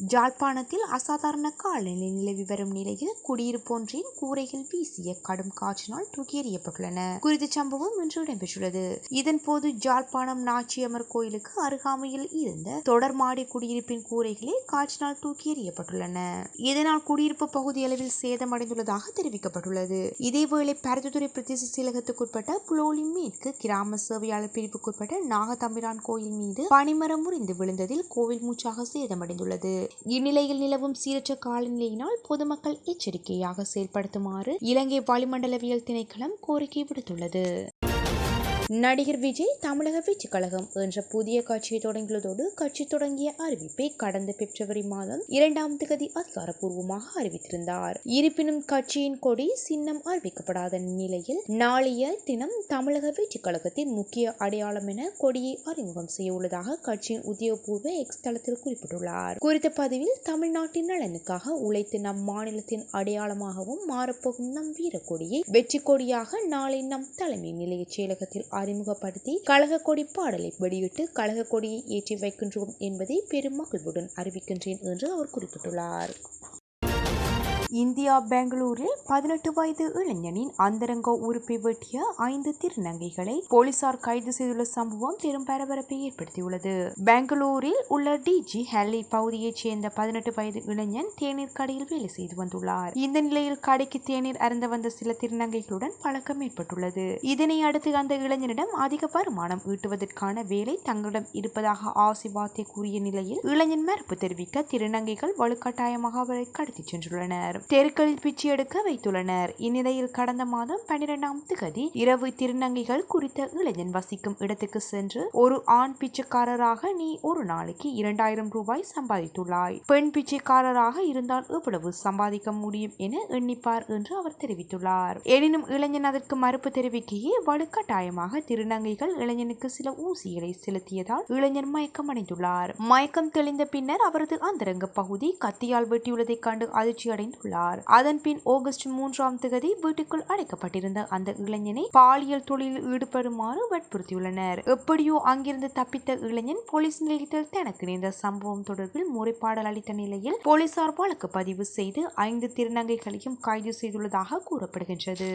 ஜாழ்ப்பாணத்தில் அசாதாரண காலநிலை நிலவி வரும் நிலையில் குடியிருப்பொன்றின் கூரைகள் வீசிய கடும் காற்றினால் தூக்கி எறியப்பட்டுள்ளன. குறித்த சம்பவம் இன்று இடம்பெற்றுள்ளது. இதன்போது ஜாழ்ப்பாணம் நாச்சியம்மர் கோயிலுக்கு அருகாமையில் இருந்த தொடர்மாடி குடியிருப்பின் கூரைகளே காற்றினால் தூக்கி எறியப்பட்டுள்ளன. இதனால் குடியிருப்பு பகுதி அளவில் சேதமடைந்துள்ளதாக தெரிவிக்கப்பட்டுள்ளது. இதேவேளை பருத்தித்துறை பிரதேச செயலகத்துக்குட்பட்ட புலோலி மேற்கு கிராம சேவையாளர் பிரிவுக்குட்பட்ட நாகதம்பிரான் கோயில் மீது பனிமரம் முறிந்து விழுந்ததில் கோவில் மூச்சாக சேதமடைந்துள்ளது. இந்நிலையில் நிலவும் சீரற்ற காலநிலையினால் பொதுமக்கள் எச்சரிக்கையாக செயல்படுத்துமாறு இலங்கை வளிமண்டலவியல் திணைக்களம் கோரிக்கை விடுத்துள்ளது. நடிகர் விஜய் தமிழக வெற்றிக் கழகம் என்ற புதிய கட்சியை தொடங்கியுள்ளதோடு கட்சி தொடங்கிய அறிவிப்பை கடந்த பிப்ரவரி மாதம் 2ஆம் தேதி அதிகாரப்பூர்வமாக அறிவித்திருந்தார். இருப்பினும் கட்சியின் கொடி சின்னம் அறிவிக்கப்படாத நிலையில் நாளைய தினம் தமிழக வெற்றிக் கழகத்தின் முக்கிய அடையாளம் என கொடியை அறிமுகம் செய்ய உள்ளதாக கட்சியின் உத்தியோகபூர்வ எக்ஸ் தளத்தில் குறிப்பிட்டுள்ளார். குறித்த பதிவில் தமிழ்நாட்டின் நலனுக்காக உழைத்து நம் மாநிலத்தின் அடையாளமாகவும் மாறப்போகும் நம் வீரக்கொடியை வெற்றி கொடியாக நாளை நம் தலைமை நிலைய செயலகத்தில் அறிமுகப்படுத்தி கழக கொடி பாடலை வெளியிட்டு கழக கொடியை ஏற்றி வைக்கின்றோம் என்பதை பெரும் மகிழ்வுடன் அறிவிக்கின்றேன் என்று அவர் குறிப்பிட்டுள்ளார். இந்தியா பெங்களூரில் 18 வயது இளைஞனின் அந்தரங்க உறுப்பை வெட்டிய 5 திருநங்கைகளை போலீசார் கைது செய்துள்ள சம்பவம் பெரும் பரபரப்பை ஏற்படுத்தியுள்ளது. பெங்களூரில் உள்ள டிஜி ஹெல்லி பகுதியைச் சேர்ந்த 18 வயது இளைஞன் தேநீர் கடையில் வேலை செய்து வந்துள்ளார். இந்த நிலையில் கடைக்கு தேநீர் அருந்த வந்த சில திருநங்கைகளுடன் பழக்கம் ஏற்பட்டுள்ளது. இதனை அடுத்து அந்த இளைஞனிடம் அதிக வருமானம் ஈட்டுவதற்கான வேலை தங்களிடம் இருப்பதாக ஆசை வார்த்தை கூறிய நிலையில் இளைஞன் மறுப்பு தெரிவிக்க திருநங்கைகள் வலுக்கட்டாயமாக அவரை கடத்திச் சென்றுள்ளனர். தெருக்களில் பிச்சை எடுக்க வைத்துள்ளனர். இந்நிலையில் கடந்த மாதம் 12ஆம் தேதி இரவு திருநங்கைகள் குறித்த இளைஞன் வசிக்கும் இடத்துக்கு சென்று ஒரு ஆண் பிச்சைக்காரராக நீ ஒரு நாளைக்கு 2000 ரூபாய் சம்பாதித்துள்ளாய், பெண் பிச்சைக்காரராக இருந்தால் எவ்வளவு சம்பாதிக்க முடியும் என எண்ணிப்பார் என்று அவர் தெரிவித்துள்ளார். எனினும் இளைஞன் அதற்கு மறுப்பு தெரிவிக்கையே வலுக்கட்டாயமாக திருநங்கைகள் இளைஞனுக்கு சில ஊசிகளை செலுத்தியதால் இளைஞர் மயக்கம் அடைந்துள்ளார். மயக்கம் தெளிந்த பின்னர் அவரது அந்தரங்க பகுதி கத்தியால் வெட்டியுள்ளதை கண்டு அதிர்ச்சி அடைந்துள்ளார். அதன் பின் ஆகஸ்ட் 3ஆம் தேதி வீட்டுக்குள் அடைக்கப்பட்டிருந்த அந்த இளைஞனை பாலியல் தொழிலில் ஈடுபடுமாறு வற்புறுத்தியுள்ளனர். எப்படியோ அங்கிருந்து தப்பித்த இளைஞன் போலீஸ் நிலையத்தில் தனக்கு நேர்ந்த சம்பவம் தொடர்பில் முறைப்பாடல் அளித்த நிலையில் போலீசார் வழக்கு பதிவு செய்து 5 திருநங்கைகளையும் கைது செய்துள்ளதாக கூறப்படுகின்றது.